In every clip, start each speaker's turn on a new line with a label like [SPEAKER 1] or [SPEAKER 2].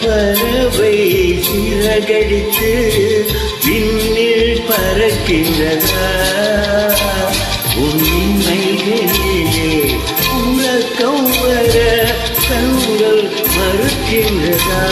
[SPEAKER 1] பறவை சிறகடித்து விண்ணில் பறக்கின்றதா? உண்மைகளிலே உலகம் வர கண்கள் மறுக்கின்றதா?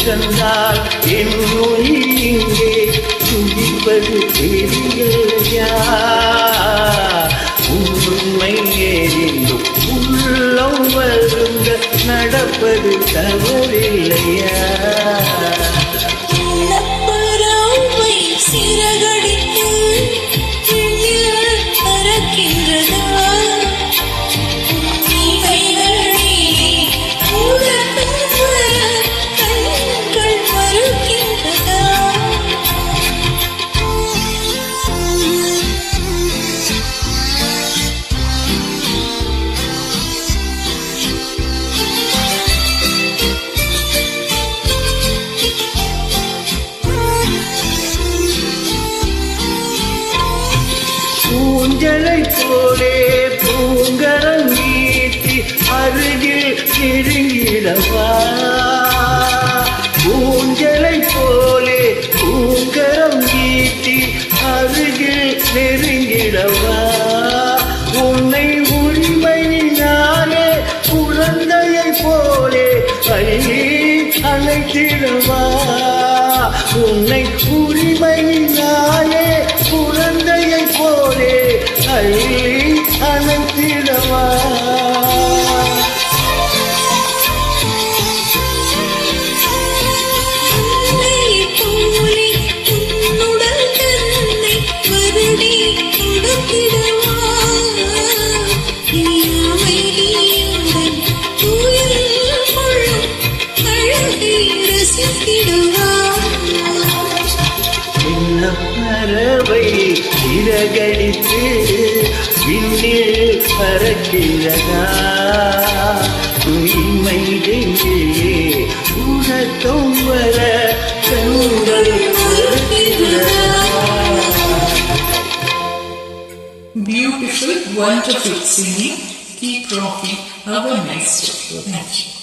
[SPEAKER 1] கண்டால் என் உயிர் இங்கே துடிப்பது தெரியலையா? உண்மை எரிந்தும் உள்ளம் வருந்த நடப்பது தவறில்லையா?
[SPEAKER 2] சிறகடித்து பறக்கின்றதா?
[SPEAKER 1] ஊஞ்சலை போலே பூங்கரம் நீட்டி அருகில் நெருங்கிடவா? ஊஞ்சலை போலே பூங்கரம் நீட்டி அருகில் நெருங்கிடவா? உன்னை உரிமையினாலே குழந்தையை போலே அள்ளி அழைத்திடவா? உன்னை உரிமையினாலே குழந்தையை போலே அள்ளி அணைத்திடவா? பறவை சிறகடித்து விண்ணில் பறக்கிறதா? தூய்மையிலே உலகம் வர கண்கள் மறுக்கிறதா?
[SPEAKER 3] Beautiful, wonderful singing. Keep rocking our next. Thank you.